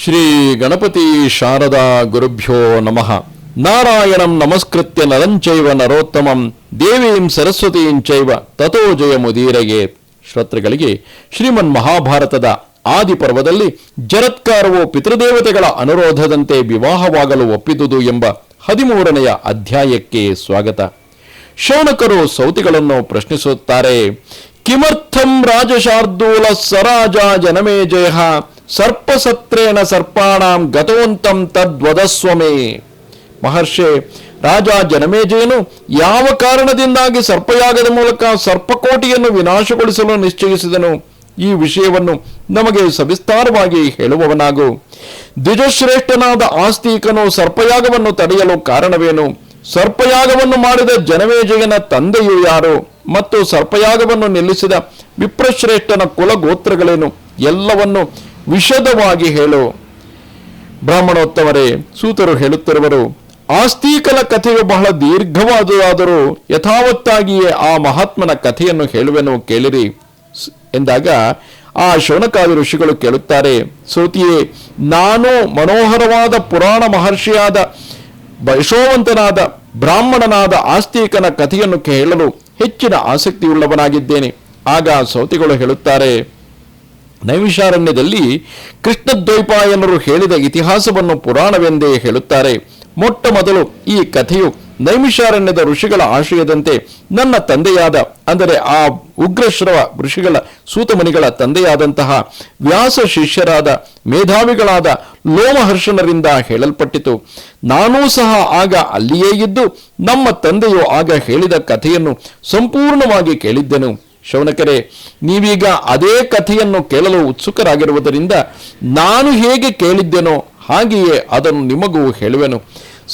ಶ್ರೀ ಗಣಪತಿ ಶಾರದಾ ಗುರುಭ್ಯೋ ನಮಃ. ನಾರಾಯಣಂ ನಮಸ್ಕೃತ್ಯ ನರಂಚೈವ ನರೋತ್ತಮಂ ದೇವೀಂ ಸರಸ್ವತೀಂಚೈವ ತಥೋ ಜಯಮುದೀರಯೇ. ಶ್ರೋತೃಗಳಿಗೆ ಶ್ರೀಮನ್ ಮಹಾಭಾರತದ ಆದಿಪರ್ವದಲ್ಲಿ ಜರತ್ಕಾರವು ಪಿತೃದೇವತೆಗಳ ಅನುರೋಧದಂತೆ ವಿವಾಹವಾಗಲು ಒಪ್ಪಿದುದು ಎಂಬ 13ನೆಯ ಅಧ್ಯಾಯಕ್ಕೆ ಸ್ವಾಗತ. ಶೌನಕರು ಸೌತಿಗಳನ್ನು ಪ್ರಶ್ನಿಸುತ್ತಾರೆ. ಕಿಮರ್ಥಂ ರಾಜಶಾರ್ದೂಲ ಸರಾಜ ಜನಮೇಜಯ ಸರ್ಪಸತ್ರೇಣ ಸರ್ಪಾಣಾಂ ಗತವಂತಂ ತದ್ವದಸ್ವಮೇ. ಮಹರ್ಷಿ, ರಾಜ ಜನಮೇಜಯನು ಯಾವ ಕಾರಣದಿಂದಾಗಿ ಸರ್ಪಯಾಗದ ಮೂಲಕ ಸರ್ಪಕೋಟಿಯನ್ನು ವಿನಾಶಗೊಳಿಸಲು ನಿಶ್ಚಯಿಸಿದನು? ಈ ವಿಷಯವನ್ನು ನಮಗೆ ಸವಿಸ್ತಾರವಾಗಿ ಹೇಳುವವನಾಗು. ದ್ವಿಜಶ್ರೇಷ್ಠನಾದ ಆಸ್ತಿಕನು ಸರ್ಪಯಾಗವನ್ನು ತಡೆಯಲು ಕಾರಣವೇನು? ಸರ್ಪಯಾಗವನ್ನು ಮಾಡಿದ ಜನಮೇಜಯನ ತಂದೆಯು ಯಾರು? ಮತ್ತು ಸರ್ಪಯಾಗವನ್ನು ನಿಲ್ಲಿಸಿದ ವಿಪ್ರಶ್ರೇಷ್ಠನ ಕುಲಗೋತ್ರಗಳೇನು? ಎಲ್ಲವನ್ನು ವಿಶದವಾಗಿ ಹೇಳು. ಬ್ರಾಹ್ಮಣೋತ್ತಮರೇ, ಸೂತರು ಹೇಳುತ್ತಿರುವರು, ಆಸ್ತಿಕನ ಕಥೆಯು ಬಹಳ ದೀರ್ಘವಾದುದಾದರೂ ಯಥಾವತ್ತಾಗಿಯೇ ಆ ಮಹಾತ್ಮನ ಕಥೆಯನ್ನು ಹೇಳುವೆನು, ಕೇಳಿರಿ ಎಂದಾಗ ಆ ಶೌನಕಾದಿ ಋಷಿಗಳು ಕೇಳುತ್ತಾರೆ. ಸೂತಿಯೇ, ನಾನು ಮನೋಹರವಾದ ಪುರಾಣ ಮಹರ್ಷಿಯಾದ ಯಶೋವಂತನಾದ ಬ್ರಾಹ್ಮಣನಾದ ಆಸ್ತಿಕನ ಕಥೆಯನ್ನು ಕೇಳಲು ಹೆಚ್ಚಿನ ಆಸಕ್ತಿಯುಳ್ಳವನಾಗಿದ್ದೇನೆ. ಆಗ ಸೌತಿಗಳು ಹೇಳುತ್ತಾರೆ, ನೈಮಿಷಾರಣ್ಯದಲ್ಲಿ ಕೃಷ್ಣದ್ವೈಪಾಯನರು ಹೇಳಿದ ಇತಿಹಾಸವನ್ನು ಪುರಾಣವೆಂದೇ ಹೇಳುತ್ತಾರೆ. ಮೊಟ್ಟ ಮೊದಲು ಈ ಕಥೆಯು ನೈಮಿಷಾರಣ್ಯದ ಋಷಿಗಳ ಆಶಯದಂತೆ ನನ್ನ ತಂದೆಯಾದ, ಅಂದರೆ ಆ ಉಗ್ರಶ್ರವ ಋಷಿಗಳ ಸೂತಮುನಿಗಳ ತಂದೆಯಾದಂತಹ ವ್ಯಾಸ ಶಿಷ್ಯರಾದ ಮೇಧಾವಿಗಳಾದ ಲೋಮಹರ್ಷಣರಿಂದ ಹೇಳಲ್ಪಟ್ಟಿತು. ನಾನೂ ಸಹ ಆಗ ಅಲ್ಲಿಯೇ ಇದ್ದು ನಮ್ಮ ತಂದೆಯು ಆಗ ಹೇಳಿದ ಕಥೆಯನ್ನು ಸಂಪೂರ್ಣವಾಗಿ ಕೇಳಿದ್ದೆನು. ಶೌನಕರೇ, ನೀವೀಗ ಅದೇ ಕಥೆಯನ್ನು ಕೇಳಲು ಉತ್ಸುಕರಾಗಿರುವುದರಿಂದ ನಾನು ಹೇಗೆ ಕೇಳಿದ್ದೆನೋ ಹಾಗೆಯೇ ಅದನ್ನು ನಿಮಗೂ ಹೇಳುವೆನು.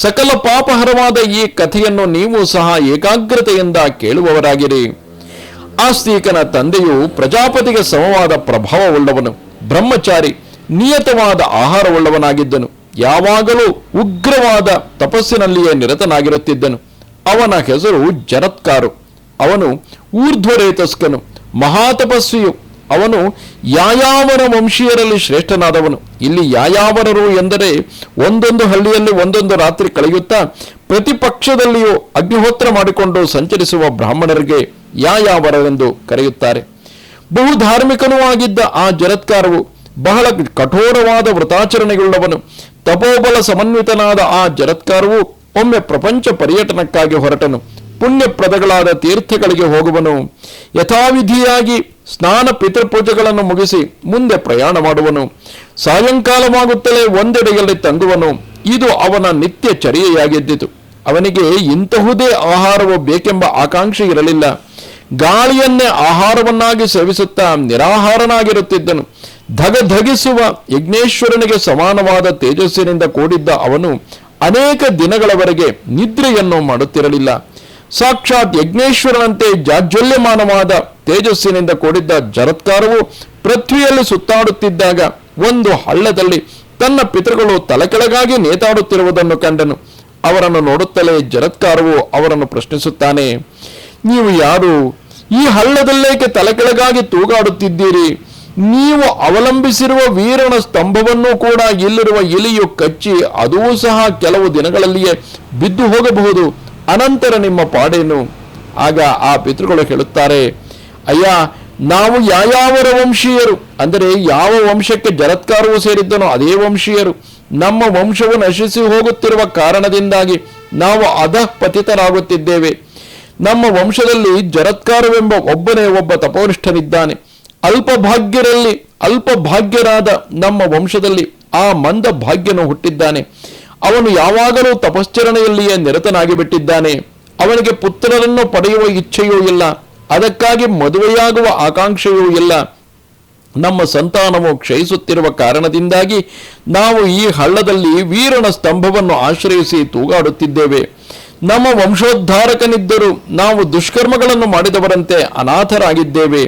ಸಕಲ ಪಾಪಹರವಾದ ಈ ಕಥೆಯನ್ನು ನೀವು ಸಹ ಏಕಾಗ್ರತೆಯಿಂದ ಕೇಳುವವರಾಗಿರಿ. ಆಸ್ತಿಕನ ತಂದೆಯು ಪ್ರಜಾಪತಿಗೆ ಸಮವಾದ ಪ್ರಭಾವವುಳ್ಳವನು, ಬ್ರಹ್ಮಚಾರಿ, ನಿಯತವಾದ ಆಹಾರವುಳ್ಳವನಾಗಿದ್ದನು. ಯಾವಾಗಲೂ ಉಗ್ರವಾದ ತಪಸ್ಸಿನಲ್ಲಿಯೇ ನಿರತನಾಗಿರುತ್ತಿದ್ದನು. ಅವನ ಹೆಸರು ಜರತ್ಕಾರು. ಅವನು ಊರ್ಧ್ವರೇತಸ್ಕನು, ಮಹಾತಪಸ್ವಿಯು. ಅವನು ಯಾಯಾವರ ವಂಶೀಯರಲ್ಲಿ ಶ್ರೇಷ್ಠನಾದವನು. ಇಲ್ಲಿ ಯಾಯಾವರರು ಎಂದರೆ ಒಂದೊಂದು ಹಳ್ಳಿಯಲ್ಲಿ ಒಂದೊಂದು ರಾತ್ರಿ ಕಳೆಯುತ್ತಾ ಪ್ರತಿಪಕ್ಷದಲ್ಲಿಯೂ ಅಗ್ನಿಹೋತ್ರ ಮಾಡಿಕೊಂಡು ಸಂಚರಿಸುವ ಬ್ರಾಹ್ಮಣರಿಗೆ ಯಾಯಾವರರೆಂದು ಕರೆಯುತ್ತಾರೆ. ಬಹು ಧಾರ್ಮಿಕನೂ ಆಗಿದ್ದ ಆ ಜರತ್ಕಾರವು ಬಹಳ ಕಠೋರವಾದ ವ್ರತಾಚರಣೆಯುಳ್ಳವನು. ತಪೋಬಲ ಸಮನ್ವಿತನಾದ ಆ ಜರತ್ಕಾರವು ಒಮ್ಮೆ ಪ್ರಪಂಚ ಪರ್ಯಟನಕ್ಕಾಗಿ ಹೊರಟನು. ಪುಣ್ಯಪ್ರದಗಳಾದ ತೀರ್ಥಗಳಿಗೆ ಹೋಗುವನು. ಯಥಾವಿಧಿಯಾಗಿ ಸ್ನಾನ ಪಿತೃಪೂಜೆಗಳನ್ನು ಮುಗಿಸಿ ಮುಂದೆ ಪ್ರಯಾಣ ಮಾಡುವನು. ಸಾಯಂಕಾಲವಾಗುತ್ತಲೇ ಒಂದೆಡೆಯಲ್ಲಿ ತಂಗುವನು. ಇದು ಅವನ ನಿತ್ಯ ಚರ್ಯೆಯಾಗಿದ್ದಿತು. ಅವನಿಗೆ ಇಂತಹುದೇ ಆಹಾರವು ಬೇಕೆಂಬ ಆಕಾಂಕ್ಷೆ ಇರಲಿಲ್ಲ. ಗಾಳಿಯನ್ನೇ ಆಹಾರವನ್ನಾಗಿ ಸೇವಿಸುತ್ತಾ ನಿರಾಹಾರನಾಗಿರುತ್ತಿದ್ದನು. ಧಗಧಗಿಸುವ ಯಜ್ಞೇಶ್ವರನಿಗೆ ಸಮಾನವಾದ ತೇಜಸ್ಸಿನಿಂದ ಕೂಡಿದ್ದ ಅವನು ಅನೇಕ ದಿನಗಳವರೆಗೆ ನಿದ್ರೆಯನ್ನು ಮಾಡುತ್ತಿರಲಿಲ್ಲ. ಸಾಕ್ಷಾತ್ ಯಜ್ಞೇಶ್ವರನಂತೆ ಜಾಜ್ವಲ್ಯಮಾನವಾದ ತೇಜಸ್ಸಿನಿಂದ ಕೂಡಿದ್ದ ಜರತ್ಕಾರವು ಪೃಥ್ವಿಯಲ್ಲಿ ಸುತ್ತಾಡುತ್ತಿದ್ದಾಗ ಒಂದು ಹಳ್ಳದಲ್ಲಿ ತನ್ನ ಪಿತೃಗಳು ತಲೆಕೆಳಗಾಗಿ ನೇತಾಡುತ್ತಿರುವುದನ್ನು ಕಂಡನು. ಅವರನ್ನು ನೋಡುತ್ತಲೇ ಜರತ್ಕಾರವು ಅವರನ್ನು ಪ್ರಶ್ನಿಸುತ್ತಾನೆ, ನೀವು ಯಾರು? ಈ ಹಳ್ಳದಲ್ಲೇಕೆ ತಲೆಕೆಳಗಾಗಿ ತೂಗಾಡುತ್ತಿದ್ದೀರಿ? ನೀವು ಅವಲಂಬಿಸಿರುವ ವೀರನ ಸ್ತಂಭವನ್ನು ಕೂಡ ಇಲ್ಲಿರುವ ಇಲಿಯು ಕಚ್ಚಿ ಅದೂ ಸಹ ಕೆಲವು ದಿನಗಳಲ್ಲಿಯೇ ಬಿದ್ದು ಹೋಗಬಹುದು. ಅನಂತರ ನಿಮ್ಮ ಪಾಡೇನು? ಆಗ ಆ ಪಿತೃಗಳು ಹೇಳುತ್ತಾರೆ, ಅಯ್ಯ, ನಾವು ಯಾಯಾವರ ವಂಶೀಯರು, ಅಂದರೆ ಯಾವ ವಂಶಕ್ಕೆ ಜರತ್ಕಾರವು ಸೇರಿದ್ದನೋ ಅದೇ ವಂಶೀಯರು. ನಮ್ಮ ವಂಶವು ನಶಿಸಿ ಹೋಗುತ್ತಿರುವ ಕಾರಣದಿಂದಾಗಿ ನಾವು ಅಧಃಪತಿತರಾಗುತ್ತಿದ್ದೇವೆ. ನಮ್ಮ ವಂಶದಲ್ಲಿ ಜರತ್ಕಾರವೆಂಬ ಒಬ್ಬನೇ ಒಬ್ಬ ತಪೋನಿಷ್ಠನಿದ್ದಾನೆ. ಅಲ್ಪಭಾಗ್ಯರಲ್ಲಿ ಅಲ್ಪಭಾಗ್ಯರಾದ ನಮ್ಮ ವಂಶದಲ್ಲಿ ಆ ಮಂದ ಭಾಗ್ಯನು ಹುಟ್ಟಿದ್ದಾನೆ. ಅವನು ಯಾವಾಗಲೂ ತಪಶ್ಚರಣೆಯಲ್ಲಿಯೇ ನಿರತನಾಗಿ ಬಿಟ್ಟಿದ್ದಾನೆ. ಅವನಿಗೆ ಪುತ್ರರನ್ನು ಪಡೆಯುವ ಇಚ್ಛೆಯೂ ಇಲ್ಲ, ಅದಕ್ಕಾಗಿ ಮದುವೆಯಾಗುವ ಆಕಾಂಕ್ಷೆಯೂ ಇಲ್ಲ. ನಮ್ಮ ಸಂತಾನವು ಕ್ಷಯಿಸುತ್ತಿರುವ ಕಾರಣದಿಂದಾಗಿ ನಾವು ಈ ಹಳ್ಳದಲ್ಲಿ ವೀರನ ಸ್ತಂಭವನ್ನು ಆಶ್ರಯಿಸಿ ತೂಗಾಡುತ್ತಿದ್ದೇವೆ. ನಮ್ಮ ವಂಶೋದ್ಧಾರಕನಿದ್ದರೂ ನಾವು ದುಷ್ಕರ್ಮಗಳನ್ನು ಮಾಡಿದವರಂತೆ ಅನಾಥರಾಗಿದ್ದೇವೆ.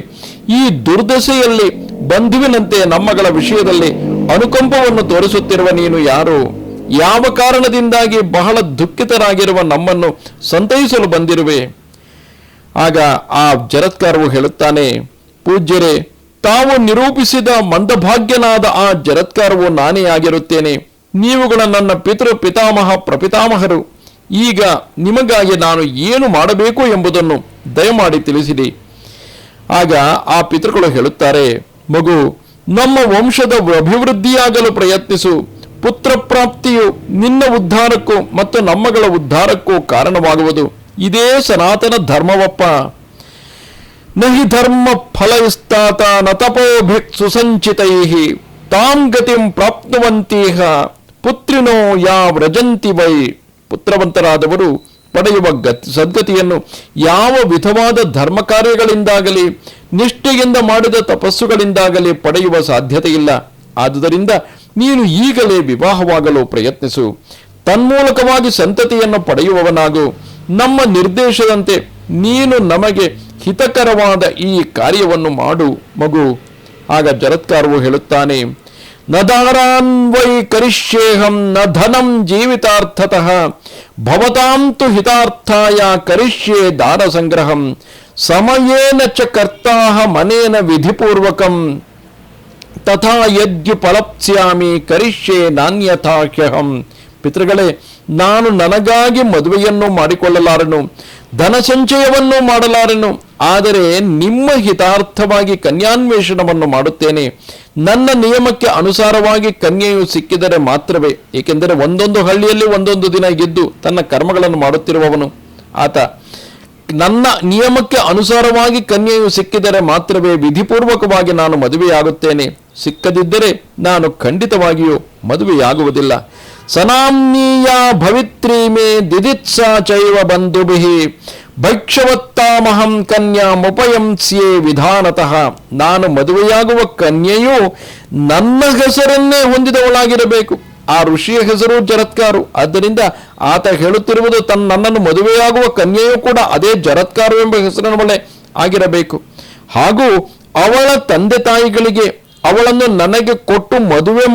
ಈ ದುರ್ದಶೆಯಲ್ಲಿ ಬಂಧುವಿನಂತೆ ನಮ್ಮಗಳ ವಿಷಯದಲ್ಲಿ ಅನುಕಂಪವನ್ನು ತೋರಿಸುತ್ತಿರುವ ನೀನು ಯಾರು? ಯಾವ ಕಾರಣದಿಂದಾಗಿ ಬಹಳ ದುಃಖಿತರಾಗಿರುವ ನಮ್ಮನ್ನು ಸಂತೈಸಲು ಬಂದಿರುವೆ? ಆಗ ಆ ಜರತ್ಕಾರವು ಹೇಳುತ್ತಾನೆ, ಪೂಜ್ಯರೇ, ತಾವು ನಿರೂಪಿಸಿದ ಮಂದಭಾಗ್ಯನಾದ ಆ ಜರತ್ಕಾರವು ನಾನೇ ಆಗಿರುತ್ತೇನೆ. ನೀವುಗಳ ನನ್ನ ಪಿತಾಮಹ ಪ್ರಪಿತಾಮಹರು. ಈಗ ನಿಮಗಾಗಿ ನಾನು ಏನು ಮಾಡಬೇಕು ಎಂಬುದನ್ನು ದಯಮಾಡಿ ತಿಳಿಸಿರಿ. ಆಗ ಆ ಪಿತೃಗಳು ಹೇಳುತ್ತಾರೆ, ಮಗು, ನಮ್ಮ ವಂಶದ ಅಭಿವೃದ್ಧಿಯಾಗಲು ಪ್ರಯತ್ನಿಸು. ಪುತ್ರ ಪ್ರಾಪ್ತಿಯು ನಿನ್ನ ಉದ್ಧಾರಕ್ಕೂ ಮತ್ತು ನಮ್ಮಗಳ ಉದ್ಧಾರಕ್ಕೂ ಕಾರಣವಾಗುವುದು. ಇದೇ ಸನಾತನ ಧರ್ಮವಪ್ಪ. ನಹಿ ಧರ್ಮ ಫಲಯಿಸ್ತಾತ ನ ತಪೋಭಿಕ್ ಸುಸಂಚಿತೈ ತಾಂ ಗತಿಂ ಪ್ರಾಪ್ನುವಂತೀಹ ಪುತ್ರಿನೋ ಯಾ ವ್ರಜಂತಿ ವೈ. ಪುತ್ರವಂತರಾದವರು ಪಡೆಯುವ ಸದ್ಗತಿಯನ್ನು ಯಾವ ವಿಧವಾದ ಧರ್ಮ ಕಾರ್ಯಗಳಿಂದಾಗಲಿ ನಿಷ್ಠೆಯಿಂದ ಮಾಡಿದ ತಪಸ್ಸುಗಳಿಂದಾಗಲಿ ಪಡೆಯುವ ಸಾಧ್ಯತೆ ಇಲ್ಲ. ಆದುದರಿಂದ ನೀನು ಈಗಲೇ ವಿವಾಹವಾಗಲು ಪ್ರಯತ್ನಿಸು. ತನ್ಮೂಲಕವಾಗಿ ಸಂತತಿಯನ್ನು ಪಡೆಯುವವನಾಗು. ನಮ್ಮ ನಿರ್ದೇಶದಂತೆ ನೀನು ನಮಗೆ ಹಿತಕರವಾದ ಈ ಕಾರ್ಯವನ್ನು ಮಾಡು ಮಗು. ಆಗ ಜರತ್ಕಾರವು ಹೇಳುತ್ತಾನೆ, ನ ದಾರಾನ್ ವೈ ಕರಿಷ್ಯೇಹಂ ನ ಧನಂ ಜೀವಿತಾರ್ಥತಃ ಭವತಾಂತು ಹಿತಾರ್ಥಾಯ ಕರಿಷ್ಯೇ ದಾರ ಸಂಗ್ರಹಂ ಸಮಯೇನ ಚ ಕರ್ತಾಹ ಮನೇನ ವಿಧಿಪೂರ್ವಕಂ ತಥಾ ಯದ್ಯುಪಲಪ್ಸ್ಯಾಮಿ ಕರಿಷ್ಯೇ ನಾನ್ಯಥಾಹ್ಯಹಂ. ಪಿತೃಗಳೇ, ನಾನು ನನಗಾಗಿ ಮದುವೆಯನ್ನು ಮಾಡಿಕೊಳ್ಳಲಾರನು, ಧನ ಸಂಚಯವನ್ನು ಮಾಡಲಾರನು. ಆದರೆ ನಿಮ್ಮ ಹಿತಾರ್ಥವಾಗಿ ಕನ್ಯಾನ್ವೇಷಣವನ್ನು ಮಾಡುತ್ತೇನೆ. ನನ್ನ ನಿಯಮಕ್ಕೆ ಅನುಸಾರವಾಗಿ ಕನ್ಯೆಯು ಸಿಕ್ಕಿದರೆ ಮಾತ್ರವೇ. ಏಕೆಂದರೆ ಒಂದೊಂದು ಹಳ್ಳಿಯಲ್ಲಿ ಒಂದೊಂದು ದಿನ ಗೆದ್ದು ತನ್ನ ಕರ್ಮಗಳನ್ನು ಮಾಡುತ್ತಿರುವವನು ಆತ. ನನ್ನ ನಿಯಮಕ್ಕೆ ಅನುಸಾರವಾಗಿ ಕನ್ಯೆಯು ಸಿಕ್ಕಿದರೆ ಮಾತ್ರವೇ ವಿಧಿಪೂರ್ವಕವಾಗಿ ನಾನು ಮದುವೆಯಾಗುತ್ತೇನೆ. ಸಿಕ್ಕದಿದ್ದರೆ ನಾನು ಖಂಡಿತವಾಗಿಯೂ ಮದುವೆಯಾಗುವುದಿಲ್ಲ. ಸನಾಮ್ನೀಯ ಭವಿತ್ರೀ ಮೇ ದಿದಿತ್ಸಾ ಚೈವ ಬಂಧುಭಿಃ ಭೈಕ್ಷವತ್ತಾಮಹಂ ಕನ್ಯಾಮುಪಯಂಸ್ಯೇ ವಿಧಾನತಃ. ನಾನು ಮದುವೆಯಾಗುವ ಕನ್ಯೆಯು ನನ್ನ ಹೆಸರನ್ನೇ ಹೊಂದಿದವಳಾಗಿರಬೇಕು. ಆ ಋಷಿಯ ಹೆಸರು ಜರತ್ಕಾರು. ಆದ್ದರಿಂದ ಆತ ಹೇಳುತ್ತಿರುವುದು ನನ್ನನ್ನು ಮದುವೆಯಾಗುವ ಕನ್ಯೆಯೂ ಕೂಡ ಅದೇ ಜರತ್ಕಾರು ಎಂಬ ಹೆಸರಿನವಳೆ ಆಗಿರಬೇಕು. ಹಾಗೂ ಅವಳ ತಂದೆ ತಾಯಿಗಳಿಗೆ ಅವಳನ್ನು ನನಗೆ ಕೊಟ್ಟು ಮದುವೆ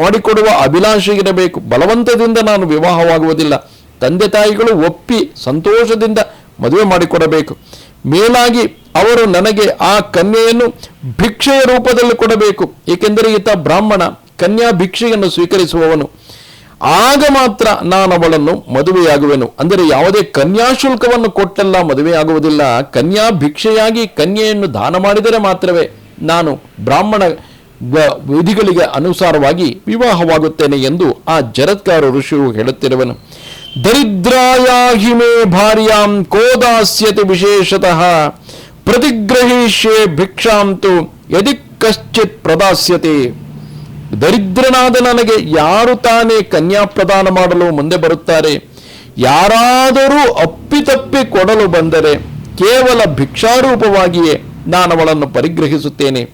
ಮಾಡಿಕೊಡುವ ಅಭಿಲಾಷೆ ಇರಬೇಕು. ಬಲವಂತದಿಂದ ನಾನು ವಿವಾಹವಾಗುವುದಿಲ್ಲ. ತಂದೆ ತಾಯಿಗಳು ಒಪ್ಪಿ ಸಂತೋಷದಿಂದ ಮದುವೆ ಮಾಡಿಕೊಡಬೇಕು. ಮೇಲಾಗಿ ಅವರು ನನಗೆ ಆ ಕನ್ಯೆಯನ್ನು ಭಿಕ್ಷೆಯ ರೂಪದಲ್ಲಿ ಕೊಡಬೇಕು. ಏಕೆಂದರೆ ಈತ ಬ್ರಾಹ್ಮಣ, ಕನ್ಯಾ ಭಿಕ್ಷೆಯನ್ನು ಸ್ವೀಕರಿಸುವವನು. ಆಗ ಮಾತ್ರ ನಾನು ಅವಳನ್ನು ಮದುವೆಯಾಗುವೆನು. ಅಂದರೆ ಯಾವುದೇ ಕನ್ಯಾಶುಲ್ಕವನ್ನು ಕೊಟ್ಟೆಲ್ಲ ಮದುವೆಯಾಗುವುದಿಲ್ಲ. ಕನ್ಯಾ ಭಿಕ್ಷೆಯಾಗಿ ಕನ್ಯೆಯನ್ನು ದಾನ ಮಾಡಿದರೆ ಮಾತ್ರವೇ ನಾನು ಬ್ರಾಹ್ಮಣ ವಿಧಿಗಳಿಗೆ ಅನುಸಾರವಾಗಿ ವಿವಾಹವಾಗುತ್ತೇನೆ ಎಂದು ಆ ಜರತ್ಕಾರ ಋಷಿಯು ಹೇಳುತ್ತಿರುವನು. ದರಿದ್ರಾಯ ಹಿಮೇ ಭಾರ್ಯಾಂ ಕೋದಾಸ್ಯತಿ ವಿಶೇಷತಃ ಪ್ರತಿಗ್ರಹಿಷ್ಯೆ ಭಿಕ್ಷಾಂತು ಯದಿ ಕಶ್ಚಿತ್ ಪ್ರದಾಸ್ಯತೆ. ದರಿದ್ರನಾದ ನನಗೆ ಯಾರು ತಾನೇ ಕನ್ಯಾ ಪ್ರದಾನ ಮಾಡಲು ಮುಂದೆ ಬರುತ್ತಾರೆ? ಯಾರಾದರೂ ಅಪ್ಪಿತಪ್ಪಿ ಕೊಡಲು ಬಂದರೆ ಕೇವಲ ಭಿಕ್ಷಾರೂಪವಾಗಿಯೇ ನಾನು ಅವಳನ್ನು ಪರಿಗ್ರಹಿಸುತ್ತೇನೆ.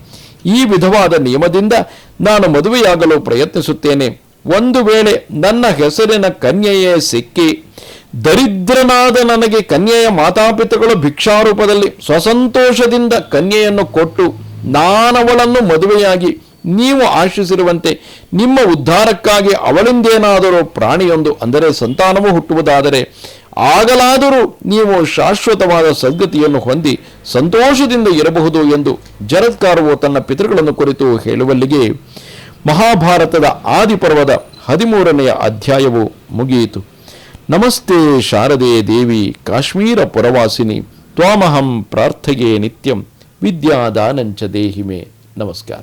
ಈ ವಿಧವಾದ ನಿಯಮದಿಂದ ನಾನು ಮದುವೆಯಾಗಲು ಪ್ರಯತ್ನಿಸುತ್ತೇನೆ. ಒಂದು ವೇಳೆ ನನ್ನ ಹೆಸರಿನ ಕನ್ಯೆಯೇ ಸಿಕ್ಕಿ ದರಿದ್ರನಾದ ನನಗೆ ಕನ್ಯೆಯ ಮಾತಾಪಿತಗಳು ಭಿಕ್ಷಾರೂಪದಲ್ಲಿ ಸ್ವಸಂತೋಷದಿಂದ ಕನ್ಯೆಯನ್ನು ಕೊಟ್ಟು ನಾನವಳನ್ನು ಮದುವೆಯಾಗಿ ನೀವು ಆಶಿಸಿರುವಂತೆ ನಿಮ್ಮ ಉದ್ಧಾರಕ್ಕಾಗಿ ಅವಳಿಂದೇನಾದರೂ ಪ್ರಾಣಿಯೊಂದು ಅಂದರೆ ಸಂತಾನವೂ ಹುಟ್ಟುವುದಾದರೆ ಆಗಲಾದರೂ ನೀವು ಶಾಶ್ವತವಾದ ಸದ್ಗತಿಯನ್ನು ಹೊಂದಿ ಸಂತೋಷದಿಂದ ಇರಬಹುದು ಎಂದು ಜರತ್ಕಾರವು ತನ್ನ ಪಿತೃಗಳನ್ನು ಕುರಿತು ಹೇಳುವಲ್ಲಿಗೆ ಮಹಾಭಾರತದ ಆದಿಪರ್ವದ 13ನೇ ಅಧ್ಯಾಯವು ಮುಗಿಯಿತು. ನಮಸ್ತೆ ಶಾರದೆ ದೇವಿ ಕಾಶ್ಮೀರ ಪುರವಾಸಿನಿ ತ್ವಾಮಹಂ ಪ್ರಾರ್ಥಯೇ ನಿತ್ಯಂ ವಿದ್ಯಾದಾನಂಚ ದೇಹಿಮೆ. ನಮಸ್ಕಾರ.